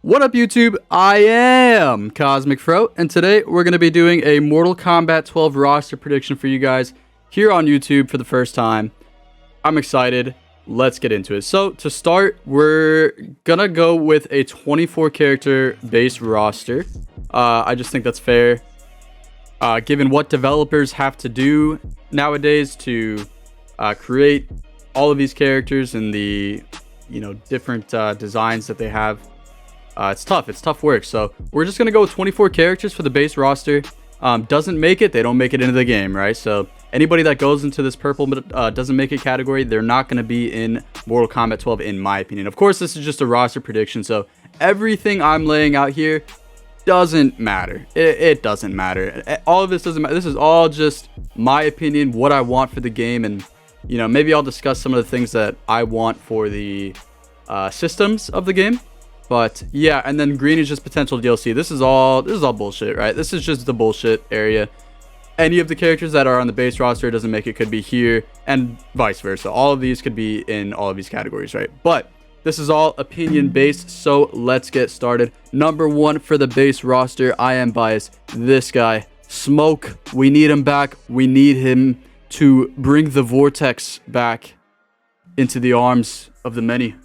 What up, YouTube? I am Cosmic Fro, and today we're going to be doing a Mortal Kombat 12 roster prediction for you guys here on YouTube for the first time. I'm excited. Let's get into it. So, to start, we're going to go with a 24-character base roster. I just think that's fair, given what developers have to do nowadays to create all of these characters and the, different designs that they have. It's tough work. So we're just gonna go with 24 characters for the base roster. Doesn't make it, they don't make it into the game, right? So anybody that goes into this purple doesn't make it category, they're not gonna be in Mortal Kombat 12 in my opinion. Of course, this is just a roster prediction, so everything I'm laying out here doesn't matter. It doesn't matter. All of this doesn't matter. This is all just my opinion, what I want for the game, and maybe I'll discuss some of the things that I want for the systems of the game. But yeah, and then green is just potential DLC. This is all bullshit, right? This is just the bullshit area. Any of the characters that are on the base roster doesn't make it, could be here, and vice versa. All of these could be in all of these categories, right? But this is all opinion based, so let's get started. Number one for the base roster, I am biased. This guy, Smoke. We need him back. We need him to bring the vortex back into the arms of the many.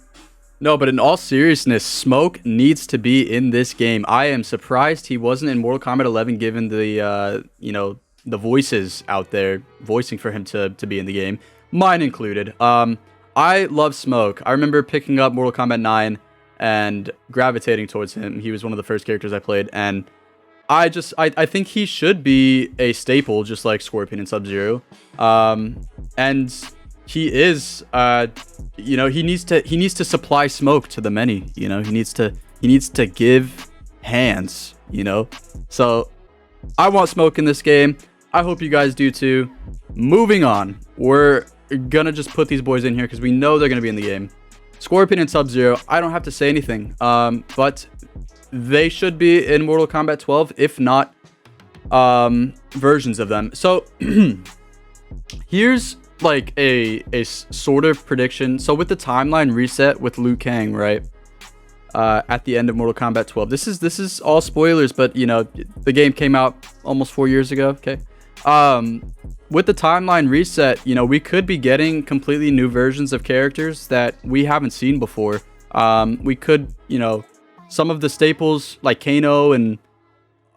No, but in all seriousness, Smoke needs to be in this game. I am surprised he wasn't in Mortal Kombat 11, given the, the voices out there voicing for him to be in the game, mine included. I love Smoke. I remember picking up Mortal Kombat 9 and gravitating towards him. He was one of the first characters I played, and I think he should be a staple, just like Scorpion and Sub-Zero. And he is, he needs to supply smoke to the many. He needs to give hands. So I want Smoke in this game. I hope you guys do too. Moving on, we're gonna just put these boys in here because we know they're gonna be in the game. Scorpion and Sub-Zero, I don't have to say anything. But they should be in Mortal Kombat 12, if not versions of them. So here's like a sort of prediction. So with the timeline reset with Liu Kang, right, at the end of Mortal Kombat 12, this is all spoilers, but the game came out almost 4 years ago. Okay, with the timeline reset, we could be getting completely new versions of characters that we haven't seen before. We could, some of the staples like Kano and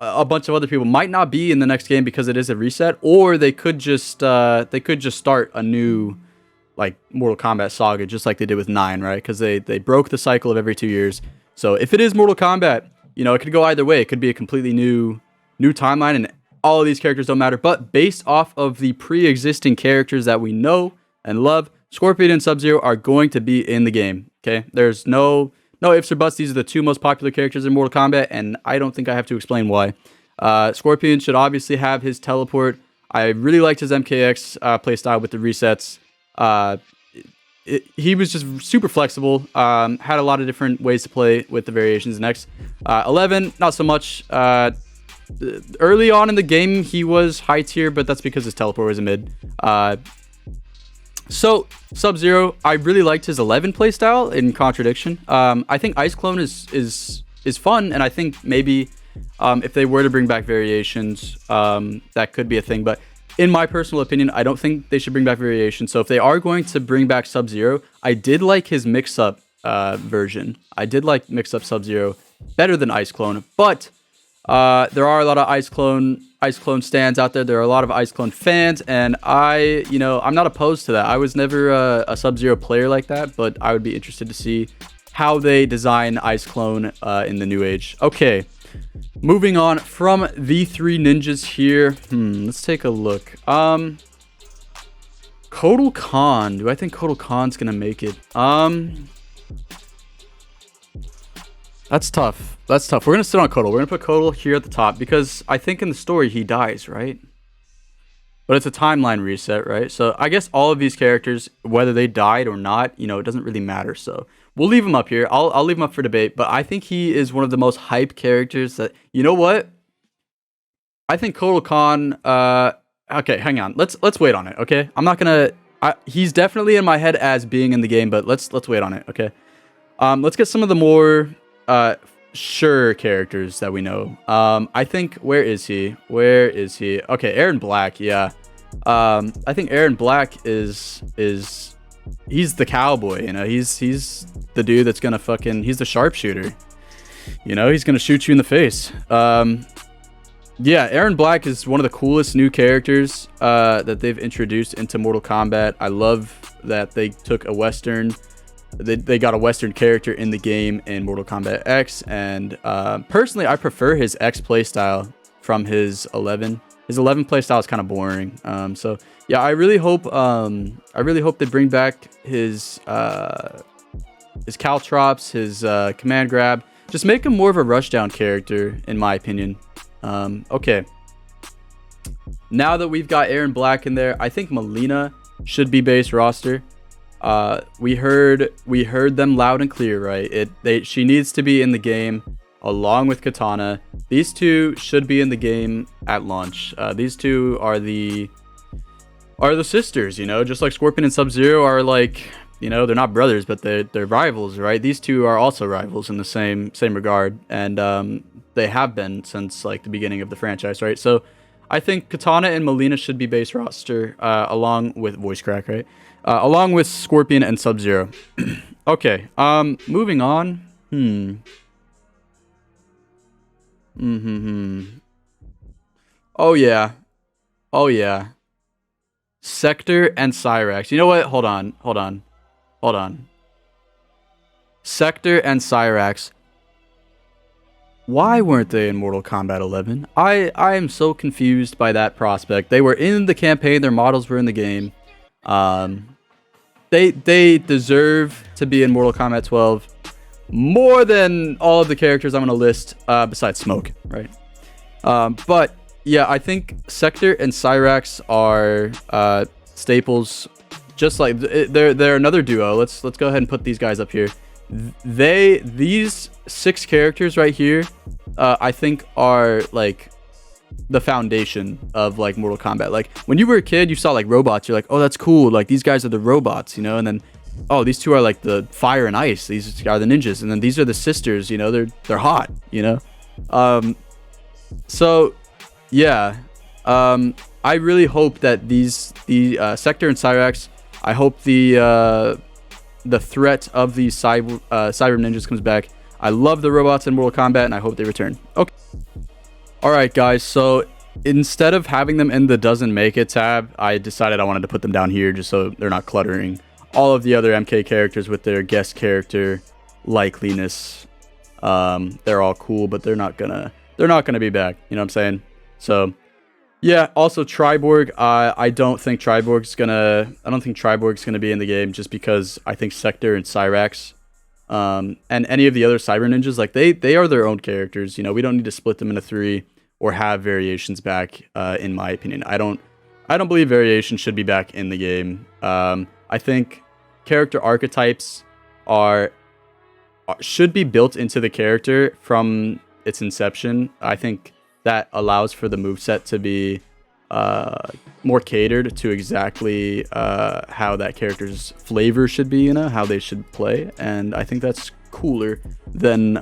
a bunch of other people might not be in the next game because it is a reset, or they could just start a new like Mortal Kombat saga, just like they did with 9, right? Because they broke the cycle of every 2 years. So if it is Mortal Kombat, it could go either way. It could be a completely new timeline, and all of these characters don't matter. But based off of the pre-existing characters that we know and love, Scorpion and Sub-Zero are going to be in the game. Okay, there's no ifs or buts. These are the two most popular characters in Mortal Kombat, and I don't think I have to explain why. Scorpion should obviously have his teleport. I really liked his MKX playstyle with the resets. He was just super flexible. Had a lot of different ways to play with the variations. Next, 11, not so much. Early on in the game, he was high tier, but that's because his teleport was a mid. So, Sub-Zero, I really liked his 11 playstyle in contradiction. I think Ice Clone is fun, and I think maybe if they were to bring back variations, that could be a thing. But in my personal opinion, I don't think they should bring back variations. So if they are going to bring back Sub-Zero, I did like his mix-up version. I did like mix-up Sub-Zero better than Ice Clone, but there are a lot of Ice Clone stands out there. There are a lot of Ice Clone fans, and I'm not opposed to that. I was never a Sub-Zero player like that, but I would be interested to see how they design Ice Clone in the new age. Okay, moving on from the three ninjas here. Let's take a look. Kotal Khan. Do I think Kotal Khan's gonna make it? That's tough. We're going to sit on Kotal. We're going to put Kotal here at the top because I think in the story he dies, right? But it's a timeline reset, right? So I guess all of these characters, whether they died or not, it doesn't really matter. So we'll leave him up here. I'll leave him up for debate. But I think he is one of the most hype characters that... You know what? I think Kotal Khan... okay, hang on. Let's wait on it, okay? I'm not going to... He's definitely in my head as being in the game, but let's wait on it, okay? Let's get some of the more sure characters that we know. I think, where is he? Where is he? Okay, Aaron Black, yeah. I think Aaron Black is he's the cowboy, you know. He's the dude that's gonna he's the sharpshooter. You know, he's gonna shoot you in the face. Yeah, Aaron Black is one of the coolest new characters that they've introduced into Mortal Kombat. I love that they took a Western. They got a Western character in the game in Mortal Kombat X, and personally, I prefer his X playstyle from his 11. His 11 playstyle is kind of boring. So yeah, I really hope they bring back his caltrops, his command grab. Just make him more of a rushdown character, in my opinion. Okay. Now that we've got Aaron Black in there, I think Melina should be base roster. We heard them loud and clear, right? She needs to be in the game along with Katana. These two should be in the game at launch. These two are the sisters, you know, just like Scorpion and Sub-Zero are, like, you know, they're not brothers, but they're rivals, right? These two are also rivals in the same regard, and they have been since like the beginning of the franchise, right? So I think Katana and Melina should be base roster, along with voice crack, right? Along with Scorpion and Sub-Zero. Okay, moving on. Oh yeah. Sector and Cyrax. You know what? Hold on. Sector and Cyrax. Why weren't they in Mortal Kombat 11? I am so confused by that prospect. They were in the campaign. Their models were in the game. They deserve to be in Mortal Kombat 12 more than all of the characters I'm going to list, besides Smoke, right? But yeah, I think Sector and Cyrax are staples. Just like they're another duo. Let's go ahead and put these guys up here. These 6 characters right here, I think are like the foundation of like Mortal Kombat. Like when you were a kid, you saw like robots. You're like, oh, that's cool. Like these guys are the robots, you know. And then, oh, these two are like the fire and ice. These are the ninjas. And then these are the sisters. You know, they're hot. You know. So yeah, I really hope that the Sector and Cyrax. I hope the threat of the cyber ninjas comes back. I love the robots in Mortal Kombat, and I hope they return. Okay. All right, guys. So instead of having them in the doesn't make it tab, I decided I wanted to put them down here just so they're not cluttering all of the other MK characters with their guest character likeliness. They're all cool, but they're not gonna be back. You know what I'm saying? So yeah. Also, Triborg. I don't think Triborg's gonna be in the game, just because I think Sector and Cyrax, and any of the other cyber ninjas, like they are their own characters. You know, we don't need to split them into 3 or have variations back. In my opinion, I don't believe variations should be back in the game. I think character archetypes should be built into the character from its inception. I think that allows for the moveset to be more catered to exactly how that character's flavor should be, you know, how they should play. And I think that's cooler than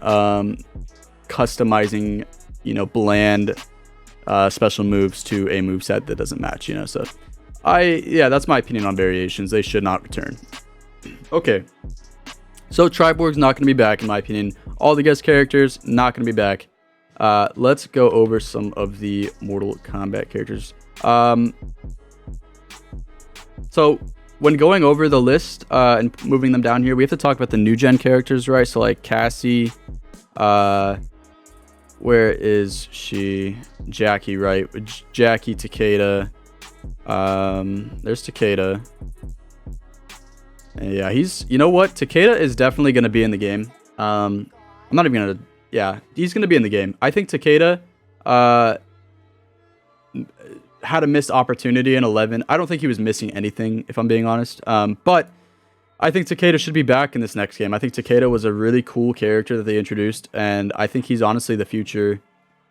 customizing, you know, bland special moves to a moveset that doesn't match, you know. So that's my opinion on variations. They should not return. Okay. So Triborg's not going to be back, in my opinion. All the guest characters not going to be back. Let's go over some of the Mortal Kombat characters. So when going over the list and moving them down here, we have to talk about the new gen characters, right? So like Cassie, where is she? Jackie, right? Jackie, Takeda. There's Takeda. And yeah, you know what? Takeda is definitely going to be in the game. I'm not even going to, yeah, he's going to be in the game. I think Takeda had a missed opportunity in 11. I don't think he was missing anything, if I'm being honest. But I think Takeda should be back in this next game. I think Takeda was a really cool character that they introduced, and I think he's honestly the future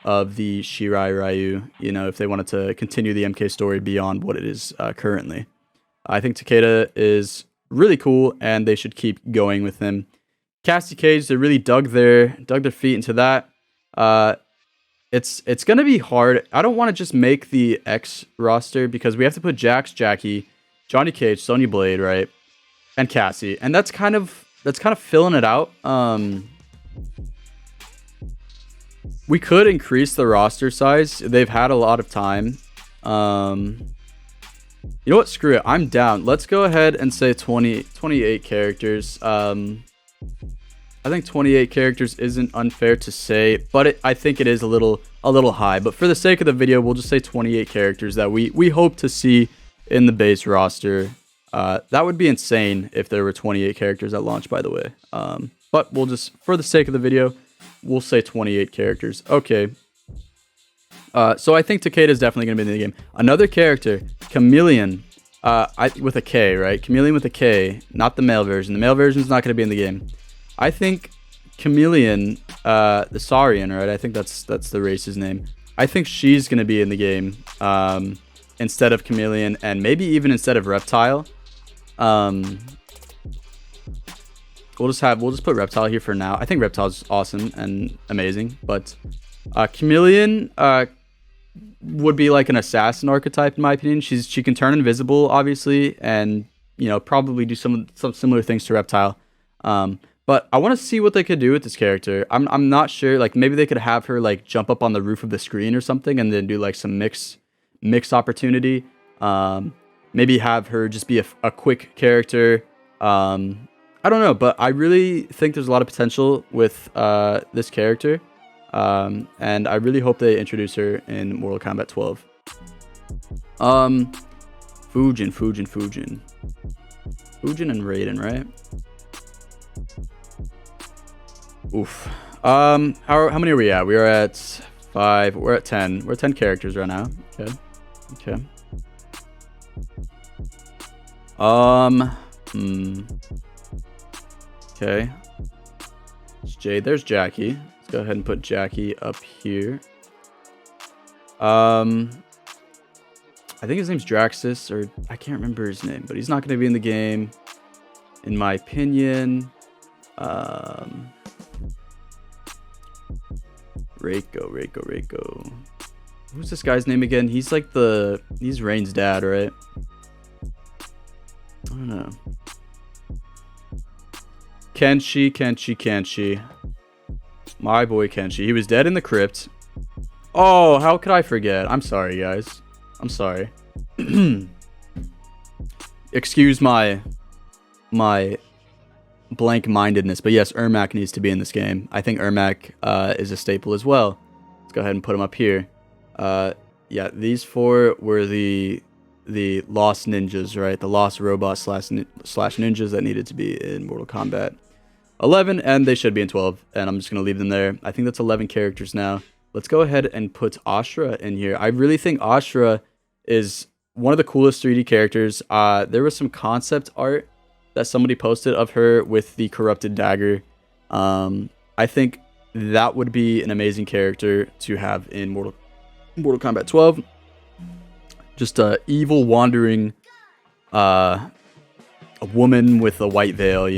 of the Shirai Ryu, you know, if they wanted to continue the MK story beyond what it is currently. I think Takeda is really cool, and they should keep going with him. Cassie Cage, they really dug their feet into that. It's gonna be hard. I don't want to just make the X roster because we have to put Jax, Jackie, Johnny Cage, Sonya Blade, right, and Cassie, and that's kind of filling it out. We could increase the roster size. They've had a lot of time. You know what? Screw it. I'm down. Let's go ahead and say 28 characters. I think 28 characters isn't unfair to say, but I think it is a little high. But for the sake of the video, we'll just say 28 characters that we hope to see in the base roster. That would be insane if there were 28 characters at launch, by the way. But we'll just, for the sake of the video, we'll say 28 characters. Okay. So I think Takeda is definitely going to be in the game. Another character, Chameleon, with a K, right? Chameleon with a K, not the male version. The male version is not going to be in the game. I think Chameleon, the Saurian, right? I think that's the race's name. I think she's going to be in the game instead of Chameleon, and maybe even instead of Reptile. We'll just put Reptile here for now. I think Reptile's awesome and amazing, but Chameleon would be like an assassin archetype in my opinion. She can turn invisible, obviously, and probably do some similar things to Reptile. But I want to see what they could do with this character. I'm not sure. Like maybe they could have her like jump up on the roof of the screen or something, and then do like some mix opportunity. Maybe have her just be a quick character. I don't know, but I really think there's a lot of potential with this character. And I really hope they introduce her in Mortal Kombat 12. Fujin and Raiden, right? Oof. How many are we at? We are at 5. We're at 10. We're at 10 characters right now. Okay. Okay. It's Jade. There's Jackie. Let's go ahead and put Jackie up here. I think his name's Draxus, or I can't remember his name, but he's not going to be in the game, in my opinion. Reiko. Who's this guy's name again? He's like he's Rain's dad, right? I don't know. Kenshi. My boy Kenshi. He was dead in the crypt. Oh, how could I forget? I'm sorry, guys. I'm sorry. Excuse my blank-mindedness, but yes, Ermac needs to be in this game. I think Ermac is a staple as well. Let's go ahead and put him up here. Yeah, these 4 were the lost ninjas, right? The lost robots slash ninjas that needed to be in Mortal Kombat 11, and they should be in 12, and I'm just going to leave them there. I think that's 11 characters now. Let's go ahead and put Ashura in here. I really think Ashura is one of the coolest 3D characters. There was some concept art that somebody posted of her with the corrupted dagger. I think that would be an amazing character to have in Mortal Kombat 12. Just a evil wandering a woman with a white veil,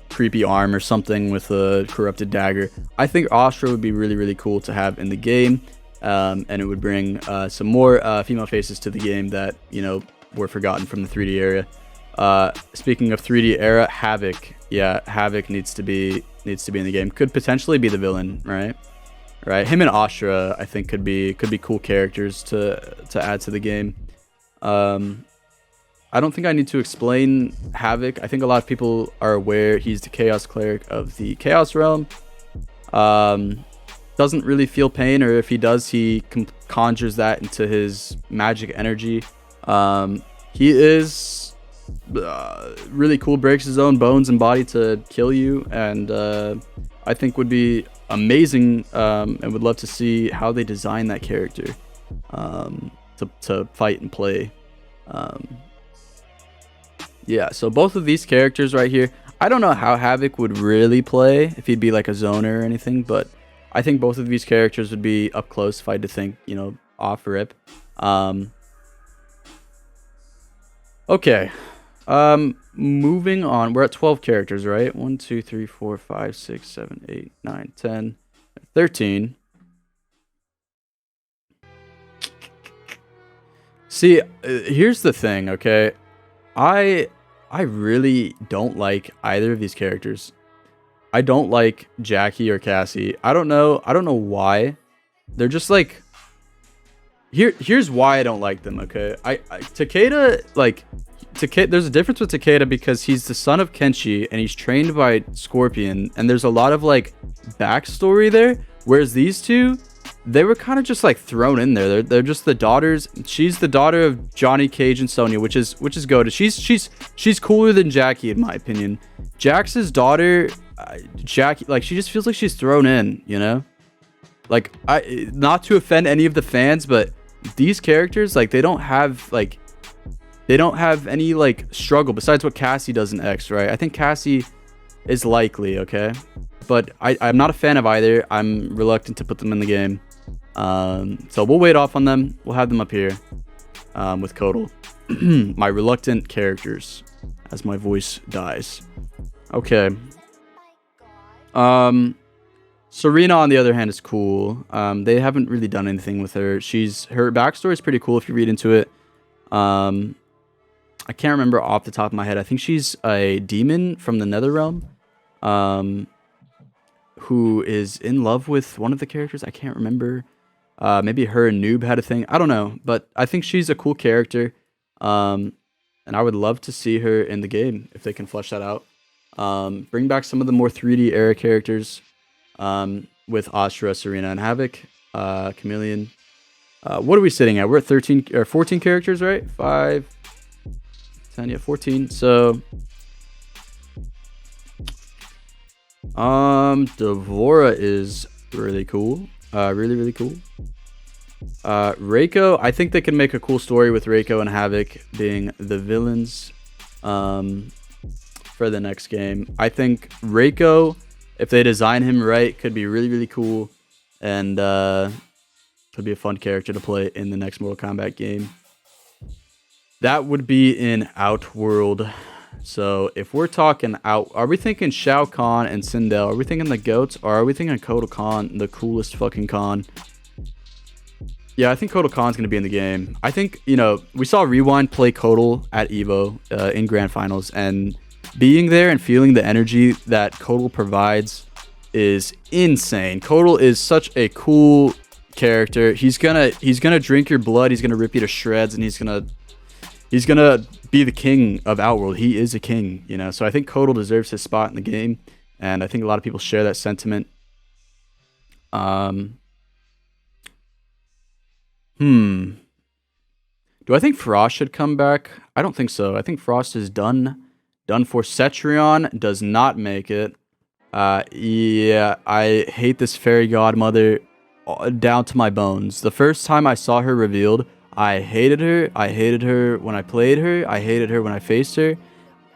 creepy arm or something with a corrupted dagger. I think Ashura would be really, really cool to have in the game, and it would bring some more female faces to the game that were forgotten from the 3D era. Speaking of 3D era, Havoc. Yeah, Havoc needs to be in the game. Could potentially be the villain, right? Him and Ashura, I think, could be cool characters to add to the game. I don't think I need to explain Havoc. I think a lot of people are aware he's the Chaos Cleric of the Chaos Realm. Doesn't really feel pain, or if he does, he conjures that into his magic energy. He is really cool, breaks his own bones and body to kill you, and I think would be amazing, and would love to see how they design that character to fight and play. Yeah, so both of these characters right here, I don't know how Havoc would really play, if he'd be like a zoner or anything, but I think both of these characters would be up close if I had to think, off rip. Okay, Moving on. We're at 12 characters, right? 1, 2, 3, 4, 5, 6, 7, 8, 9, 10, 13. See, here's the thing, okay? I really don't like either of these characters. I don't like Jackie or Cassie. I don't know why. They're just like here's why I don't like them, okay? Takeda, like there's a difference with Takeda because he's the son of Kenshi and he's trained by Scorpion, and there's a lot of like backstory there, whereas these two, they were kind of just like thrown in there. They're just the daughters. She's the daughter of Johnny Cage and Sonya, which is goated. She's cooler than Jackie in my opinion. Jax's daughter, Jackie, like she just feels like she's thrown in, you know? Like, not to offend any of the fans, but these characters, like, they don't have any like struggle besides what Cassie does in X, right? I think Cassie is likely, okay? But I'm not a fan of either. I'm reluctant to put them in the game. So we'll wait off on them. We'll have them up here with Kodal. My reluctant characters as my voice dies. Okay. Serena, on the other hand, is cool. They haven't really done anything with her. Her backstory is pretty cool if you read into it. I can't remember off the top of my head. I think she's a demon from the Netherrealm, who is in love with one of the characters. I can't remember. Maybe her and Noob had a thing. I don't know, but I think she's a cool character. And I would love to see her in the game if they can flesh that out. Bring back some of the more 3D era characters. With Astra, Serena, and Havoc, Chameleon. What are we sitting at? We're at 13 or 14 characters, right? 5, 10, yeah, 14. So, Devora is really cool. Really cool. Reiko, I think they can make a cool story with Reiko and Havoc being the villains, for the next game. I think Reiko, if they design him right, could be really cool, and could be a fun character to play in the next Mortal Kombat game. That would be in Outworld. So if we're talking out, are we thinking Shao Kahn and Sindel? Are we thinking the GOATs, or are we thinking Kotal Kahn, the coolest fucking Kahn? Yeah, I think Kotal Kahn's going to be in the game. I think, you know, we saw Rewind play Kotal at EVO in Grand Finals, and being there and feeling the energy that Kotal provides is insane. Kotal is such a cool character. He's gonna drink your blood. He's gonna rip you to shreds, and he's gonna be the king of Outworld. He is a king, you know. So I think Kotal deserves his spot in the game, and I think a lot of people share that sentiment. Do I think Frost should come back? I don't think so. I think Frost is done for. Cetrion does not make it. Yeah, I hate this fairy godmother down to my bones. The first time I saw her revealed, I hated her. I hated her when I played her. I hated her when I faced her.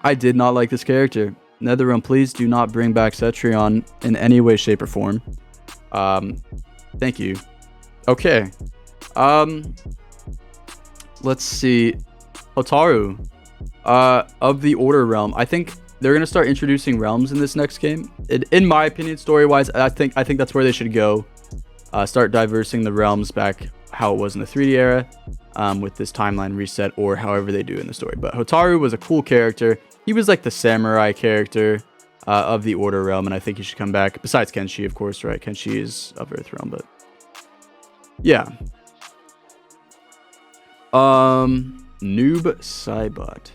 I did not like this character. Netherrealm, please do not bring back Cetrion in any way, shape, or form. Thank you. Okay. Let's see. Hotaru. Of the Order realm. I think they're gonna start introducing realms in this next game. In my opinion, story-wise, I think that's where they should go. Start diversing the realms back how it was in the 3D era, with this timeline reset, or however they do in the story. But Hotaru was a cool character. He was like the samurai character of the Order realm, and I think he should come back. Besides Kenshi, of course, right? Kenshi is of Earth realm, but yeah. Noob Saibot.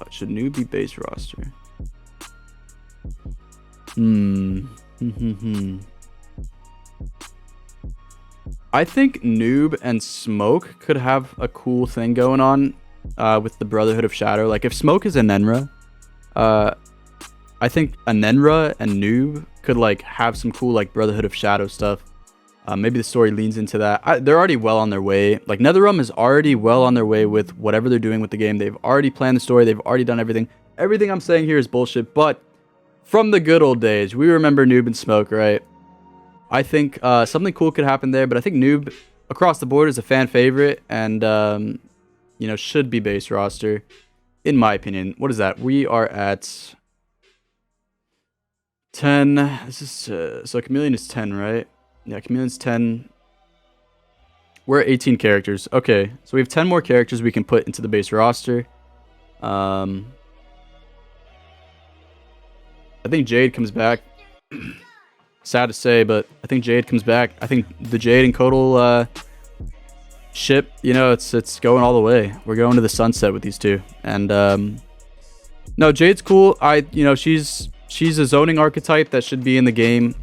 Should Noob be base roster? I think Noob and Smoke could have a cool thing going on with the Brotherhood of Shadow. Like if Smoke is a Nenra, I think a Nenra and Noob could like have some cool like Brotherhood of Shadow stuff. Maybe the story leans into that. They're already well on their way. Like NetherRealm is already well on their way with whatever they're doing with the game. They've already planned the story. They've already done everything. Everything I'm saying here is bullshit. But from the good old days, we remember Noob and Smoke, right? I think something cool could happen there. But I think Noob across the board is a fan favorite, and you know, should be base roster. in my opinion. What is that? We are at 10. This is so Chameleon is 10, right? Yeah, Chameleon's 10. We're at 18 characters. Okay, so we have 10 more characters we can put into the base roster. I think Jade comes back. Sad to say, but I think Jade comes back. I think the Jade and Kotal ship, you know, it's going all the way. We're going to the sunset with these two. And no, Jade's cool. She's a zoning archetype that should be in the game.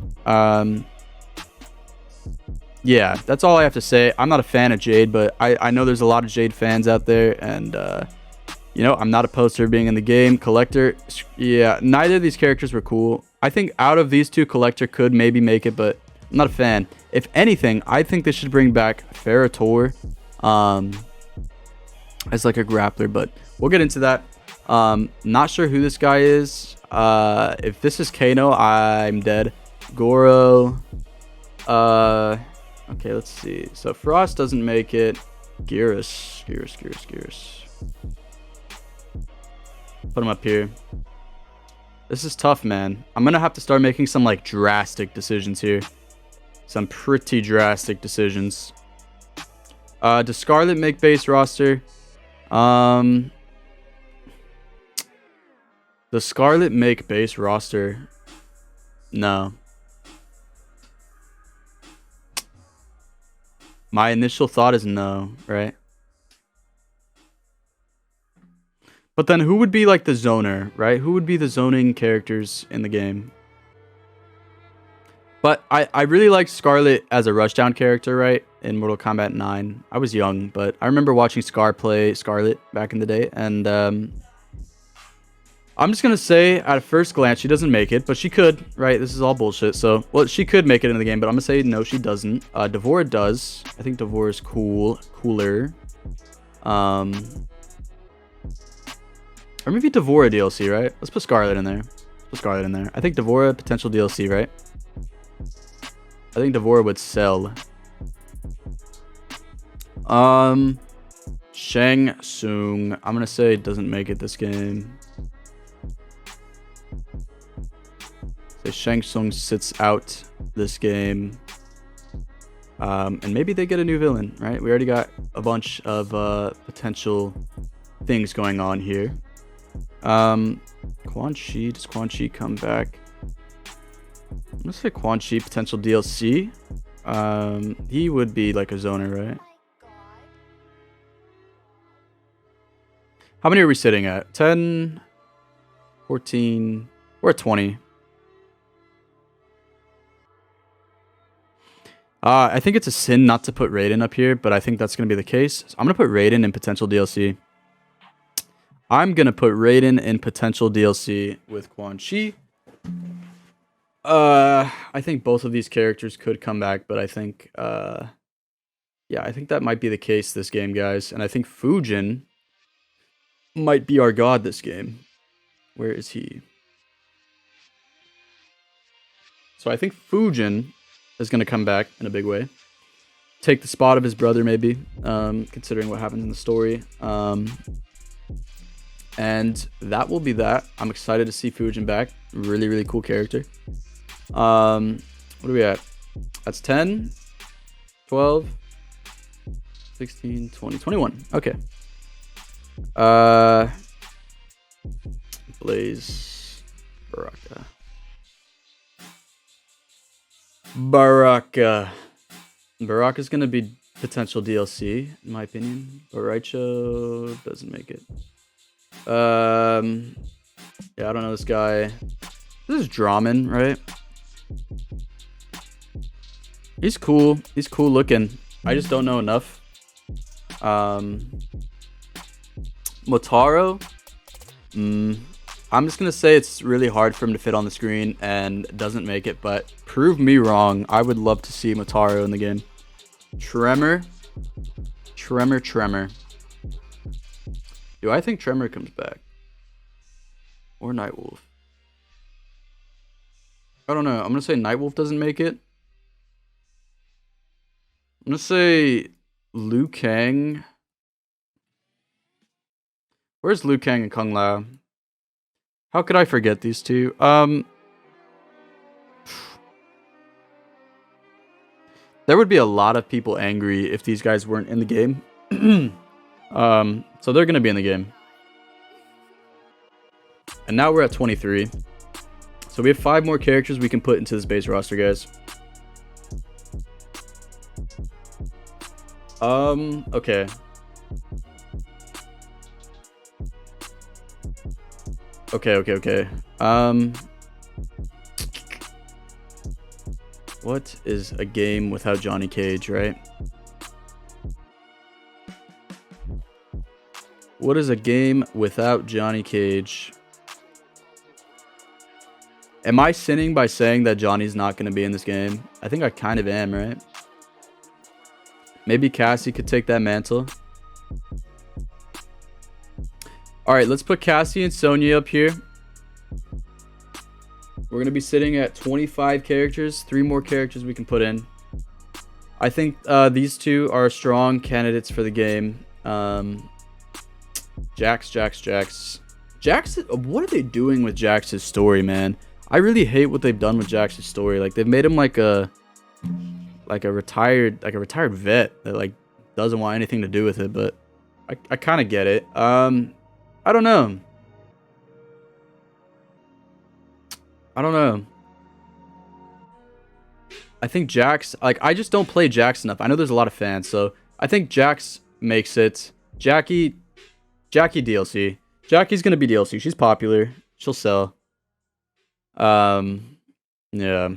Yeah, that's all I have to say. I'm not a fan of Jade, but I know there's a lot of Jade fans out there, and I'm not opposed to her being in the game. Collector, yeah, neither of these characters were cool. I think out of these two, Collector could maybe make it, but I'm not a fan. If anything, I think they should bring back Ferrator as like a grappler, but we'll get into that. Not sure who this guy is. If this is Kano, I'm dead. Goro. Okay, let's see. So Frost doesn't make it. Geras. Put him up here. This is tough, man. I'm gonna have to start making some like drastic decisions here. Some pretty drastic decisions. Does Scarlet make base roster? Does Scarlet make base roster? No. My initial thought is no, right? But then who would be like the zoner, right? Who would be the zoning characters in the game? But I really like Scarlet as a rushdown character, right? In Mortal Kombat 9. I was young, but I remember watching Scar play Scarlet back in the day. And I'm just going to say, at first glance, she doesn't make it. But she could, right? This is all bullshit. So, well, she could make it in the game. But I'm going to say, no, she doesn't. Devora does. I think Devora is cooler. Or maybe Devora DLC, right? Let's put Scarlet in there. I think Devora potential DLC, right? I think Devora would sell. Shang Tsung. I'm gonna say doesn't make it this game. Say Shang Tsung sits out this game. And maybe they get a new villain, right? We already got a bunch of potential things going on here. Quan Chi, does Quan Chi come back? I'm gonna say Quan Chi potential DLC. He would be like a zoner, right? How many are we sitting at? 10, 14, we're at 20. I think it's a sin not to put Raiden up here, but I think that's gonna be the case. So I'm gonna put Raiden in potential DLC. I'm going to put Raiden in potential DLC with Quan Chi. I think both of these characters could come back, but I think, yeah, I think that might be the case this game, guys. And I think Fujin might be our god this game. Where is he? So I think Fujin is going to come back in a big way. Take the spot of his brother, maybe, considering what happened in the story. And that will be that. I'm excited to see Fujin back. Really, really cool character. What are we at? That's 10, 12, 16, 20, 21. Okay. Blaze Baraka's gonna be potential DLC, in my opinion. Baraicho doesn't make it. Yeah, I don't know this guy. This is Draman, right? He's cool. He's cool looking. I just don't know enough. Motaro. I'm just gonna say it's really hard for him to fit on the screen and doesn't make it, but prove me wrong. I would love to see Motaro in the game. Tremor. Do I think Tremor comes back? Or Nightwolf? I don't know. I'm gonna say Nightwolf doesn't make it. I'm gonna say Liu Kang. Where's Liu Kang and Kung Lao? How could I forget these two? There would be a lot of people angry if these guys weren't in the game. So they're gonna be in the game. And now we're at 23. So we have 5 more characters we can put into this base roster, guys. Okay. Okay. What is a game without Johnny Cage, right? What is a game without Johnny Cage? Am I sinning by saying that Johnny's not going to be in this game? I think I kind of am, right? Maybe Cassie could take that mantle. Alright, let's put Cassie and Sonya up here. We're going to be sitting at 25 characters. 3 more characters we can put in. I think these two are strong candidates for the game. Jax. What are they doing with Jax's story, man? I really hate what they've done with Jax's story. Like, they've made him like a retired vet that like doesn't want anything to do with it, but I kind of get it. I don't know. I think Jax, like, I just don't play Jax enough. I know there's a lot of fans, so I think Jax makes it. Jackie DLC. Jackie's gonna be DLC. She's popular. She'll sell. Yeah.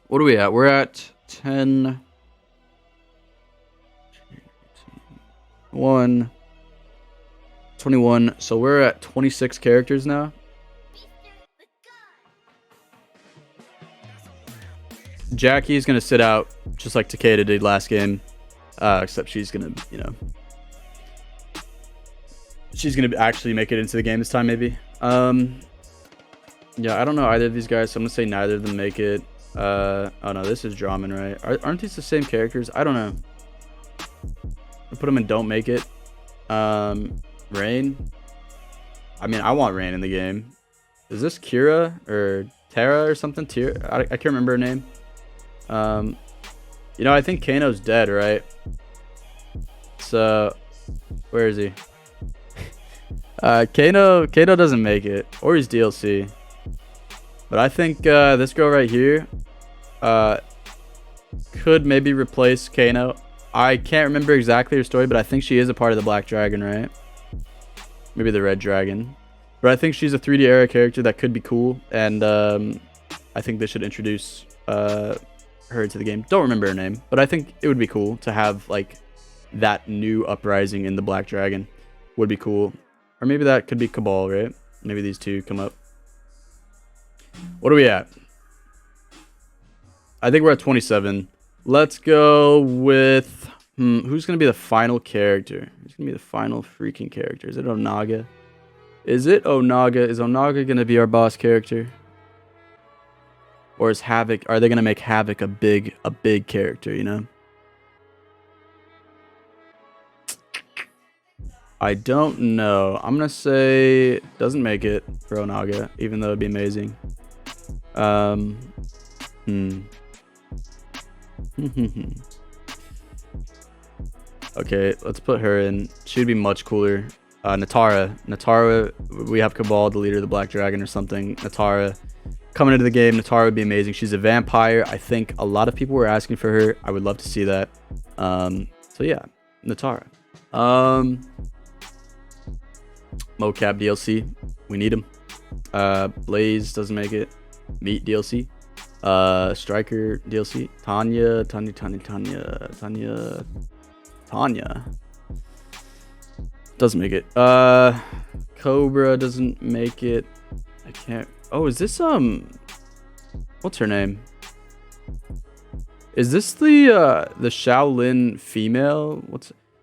What are we at? We're at 10, 1, 21. So we're at 26 characters now. Jackie's gonna sit out just like Takeda did last game. Except she's gonna, you know, she's gonna actually make it into the game this time, maybe. Yeah, I don't know either of these guys, so I'm gonna say neither of them make it. Oh no, this is Draman, right? Aren't these the same characters? I don't know. I put them in don't make it. Rain. I mean, I want Rain in the game. Is this Kira or Tara or something? I can't remember her name. You know, I think Kano's dead, right? So, where is he? Kano doesn't make it, or he's DLC. But I think this girl right here could maybe replace Kano. I can't remember exactly her story, but I think she is a part of the Black Dragon, right? Maybe the Red Dragon. But I think she's a 3D era character that could be cool, and I think they should introduce her into the game. Don't remember her name, but I think it would be cool to have like that new uprising in the Black Dragon. Would be cool. Or maybe that could be Cabal, right? Maybe these two come up. What are we at? I think we're at 27. Let's go with... who's going to be the final character? Who's going to be the final freaking character? Is it Onaga? Is it Onaga? Is Onaga going to be our boss character? Or is Havoc... Are they going to make Havoc a big character, you know? I don't know. I'm going to say... Doesn't make it for Onaga, even though it'd be amazing. Okay, let's put her in. She'd be much cooler. Natara, we have Cabal, the leader of the Black Dragon or something. Natara coming into the game. Natara would be amazing. She's a vampire. I think a lot of people were asking for her. I would love to see that. So yeah, Natara. Mocap DLC, we need him. Blaze doesn't make it. Meat DLC. Striker DLC. Tanya doesn't make it. Cobra doesn't make it. I can't. Oh, is this what's her name? Is this the Shaolin female?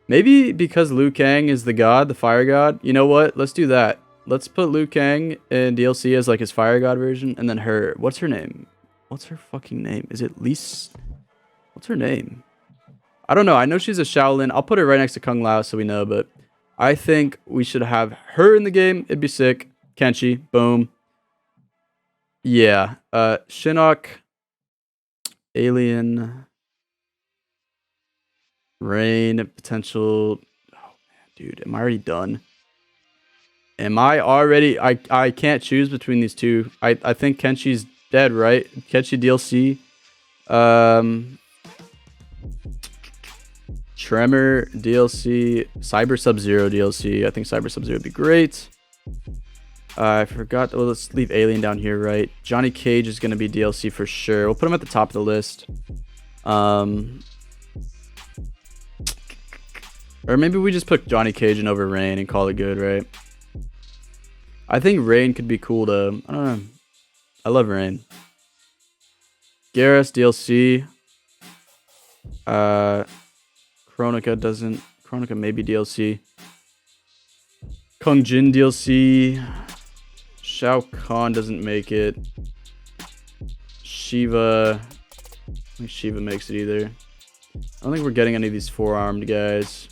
Maybe because Liu Kang is the god, the fire god. You know what? Let's do that. Let's put Liu Kang in DLC as like his fire god version, and then her. What's her name? What's her fucking name? Is it Lise? What's her name? I don't know. I know she's a Shaolin. I'll put her right next to Kung Lao so we know, but I think we should have her in the game. It'd be sick. Kenshi, boom. Yeah. Shinnok, Alien, Rain, potential. Oh man, dude, am I already done? Am I already? I can't choose between these two. I think Kenshi's dead, right? Kenshi DLC. Tremor DLC, Cyber Sub-Zero DLC. I think Cyber Sub-Zero would be great. I forgot. Well, let's leave Alien down here, right? Johnny Cage is going to be DLC for sure. We'll put him at the top of the list. Or maybe we just put Johnny Cage in over Rain and call it good, right? I think Rain could be cool to... I don't know. I love Rain. Garrus DLC. Kronika doesn't... Kronika maybe DLC. Kung Jin DLC. Shao Kahn doesn't make it. Shiva... I don't think Shiva makes it either. I don't think we're getting any of these four-armed guys.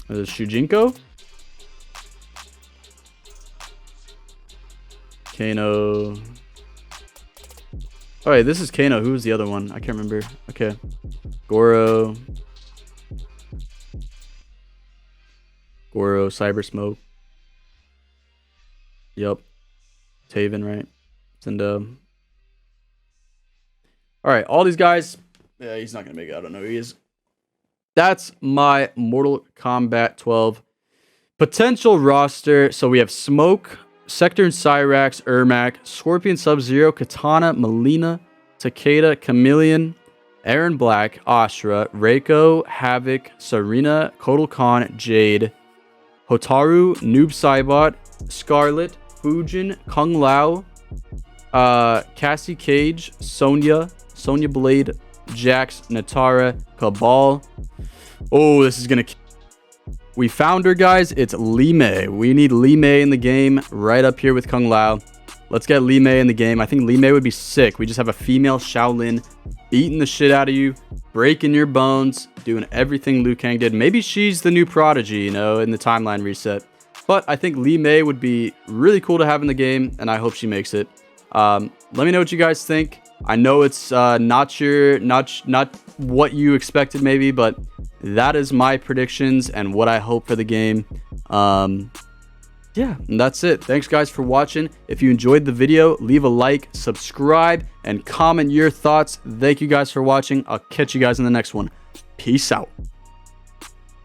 There's Shujinko. Kano. Oh wait, this is Kano. Who was the other one? I can't remember. Okay. Goro. Goro, Cyber Smoke. Yep. Taven, right? Zendo. Alright, all these guys. Yeah, he's not going to make it. I don't know who he is. That's my Mortal Kombat 12 potential roster. So we have Smoke, Sector and Cyrax, Ermac, Scorpion, Sub-Zero, Katana, Melina, Takeda, Chameleon, Aaron Black, Astra, Reiko, Havoc, Serena, Kotal Khan, Jade, Hotaru, Noob Saibot, Scarlet, Fujin, Kung Lao, Cassie Cage, Sonya Blade, Jax, Natara, Cabal. Oh, this is gonna... We found her, guys. It's Li Mei. We need Li Mei in the game right up here with Kung Lao. Let's get Li Mei in the game. I think Li Mei would be sick. We just have a female Shaolin beating the shit out of you, breaking your bones, doing everything Liu Kang did. Maybe she's the new prodigy, you know, in the timeline reset. But I think Li Mei would be really cool to have in the game, and I hope she makes it. Let me know what you guys think. I know it's not what you expected maybe, but that is my predictions and what I hope for the game. Yeah, and that's it. Thanks guys for watching. If you enjoyed the video, leave a like, subscribe, and comment your thoughts. Thank you guys for watching. I'll catch you guys in the next one. Peace out.